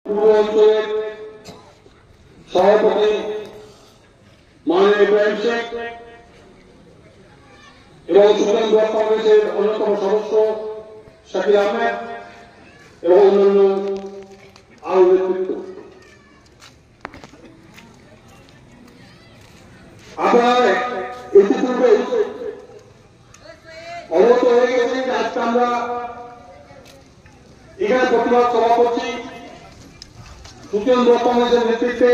পূর্বাঞ্চলের সভাপতি মাননীয় ইব্রাহিম শেখ এবং সুপ্রিম ব্লক কংগ্রেসের অন্যতম সদস্য শাকির আহমেদ এবং অন্যান্য আরো নেতৃত্ব, আপনারা ইতিপূর্বে অবগত হয়ে গেছেন যে আজকে আমরা এখানে প্রতিবাদ সভা করছি সুপ্রিম ব্লক কংগ্রেসের নেতৃত্বে,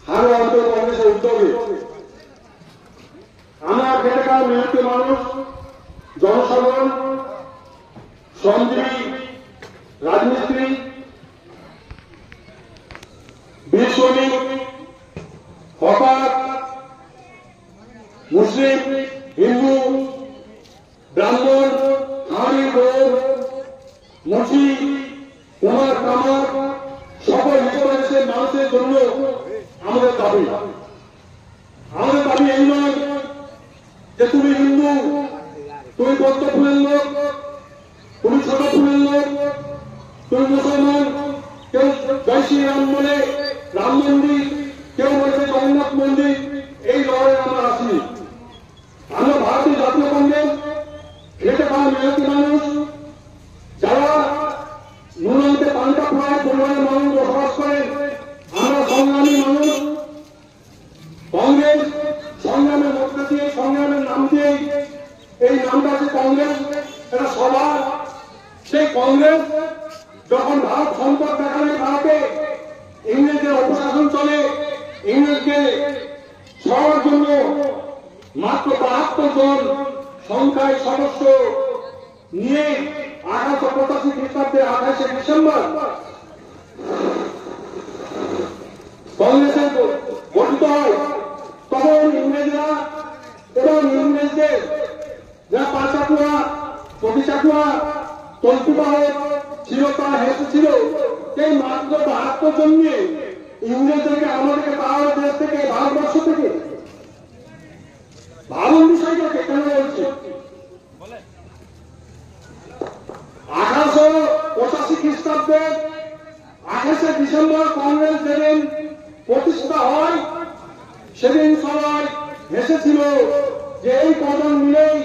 হারোয়া অঞ্চল কংগ্রেসের উদ্যোগে। আমরা খেটে খাওয়া মেহনতি মানুষ, জনসাধারণ, শ্রমজীবী, রাজমিস্ত্রি, বীর শ্রমিক, হকার, মুসলিম, হিন্দু, ব্রাহ্মণ, হাড়ি, গৌর, মুন্সি, কুমার, কামার, সকল হিন্দুদের মানুষের জন্য আমাদের দাবি এই নয় যে তুমি হিন্দু, তুমি পদ্ম ফুলের লোক, তুমি ছোট ফুলের লোক, তুমি মুসলমান, কেউ জয় শ্রীরাম বলে রাম মন্দির, কেউ বলছে জগন্নাথ মন্দির। এই লড়াই আমরা আসিনি। আমরা ভারতীয় জাতীয় কংগ্রেস খেটে খাওয়া মেহনতি মানুষ, যারা নুনান্তে পান্তা প্রায় পরিবারের মানুষ বসবাস করেন। আমরা সংগ্রামী মানুষ। কংগ্রেস সংগ্রামের মধ্যে দিয়ে, সংগ্রামের নাম দিয়ে এই নামটা আছে কংগ্রেস, এটা সবার। সেই কংগ্রেস যখন ভারত সংকট দেখালে, ভারতে ইংরেজদের অপশাসন চলে, ইংরেজকে সরার জন্য মাত্র ৭২ জন সংখ্যায় সদস্য নিয়ে ১৮৮৫ খ্রিস্টাব্দে ২৮শে ডিসেম্বর কংগ্রেসের গঠিত হয়। তখন ইংরেজরা এবং ইংরেজদের যারা পাঁচাকুয়া, প্রতিচাকুয়া, তল্পিবাহ ছিল, তারা হেসেছিল এই মাত্র ৭২ জন নিয়ে ইংরেজদেরকে আমাদেরকে তার দেশ থেকে, ভারতবর্ষ থেকে। ভাবুন বিষয়টাকে কেন বলছে। ১৮৮৫ খ্রিস্টাব্দে ২৮শে ডিসেম্বর কংগ্রেস যেদিন প্রতিষ্ঠা হয়, সেদিন সবাই হেসেছিল যে এই কদম মিলেই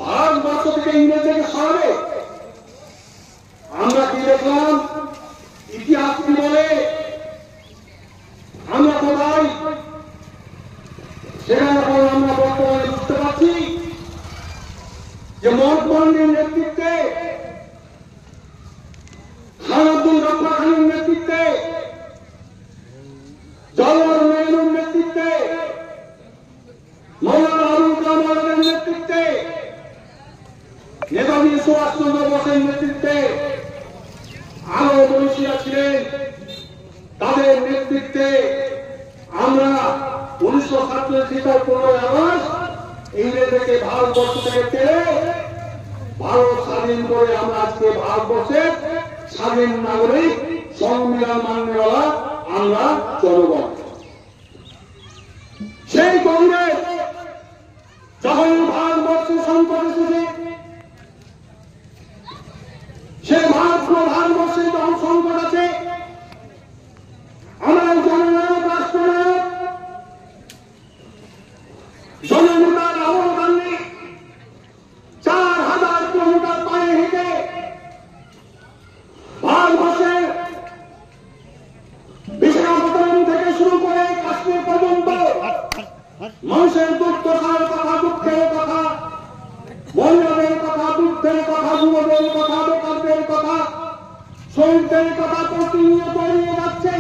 ভারতবর্ষ থেকে ইংরেজদেরকে সরাবে। আমরা কি দেখলাম, ইতিহাস কি বলে, আমরা কোথায়, সেটা এখন আমরা বর্তমানে বুঝতে পারছি যে মহাত্মার নেতৃত্বে, খান আব্দুল গফফার খানের নেতৃত্বে, জওহরলাল নেহরুর নেতৃত্বে, মৌলানা আবুল কালাম আজাদের নেতৃত্বে, নেতাজি সুভাষচন্দ্র বোসের নেতৃত্বে, আরো মনীষীরা ছিলেন, তাদের নেতৃত্বে আমরা ১৯৪৭ সালের ১৫ই আগস্ট ইংরেজদেরকে ভারতবর্ষ থেকে টেনে ভারত স্বাধীন করে আমরা আজকে ভারতবর্ষের স্বাধীন নাগরিক, সংবিধান মান্যওয়ালা আমরা জনগণ। সেই কংগ্রেস যখন ভারতবর্ষের সংকট এসেছে, সেই ভারতবর্ষে যখন সংকট আছে, আমরা জননায়ক, রাষ্ট্রনায়ক, জননেতা রাহুল গান্ধী ৪,০০০ কিলোমিটার পায়ে হেঁটে ভারতবর্ষের বিশাখাপত্তনম থেকে শুরু করে কাশ্মীর পর্যন্ত মানুষের দুর্দশার কথা, দুঃখের কথা, মহিলাদের কথা, দুঃখের কথা, যুবদের কথা, বেকারদের কথা, শহীদদের কথা প্রতিনিয়ত এড়িয়ে যাচ্ছে,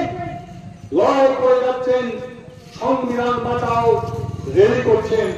লড়াই করে যাচ্ছেন, সংবিধান বাঁচাও রেলি করছেন।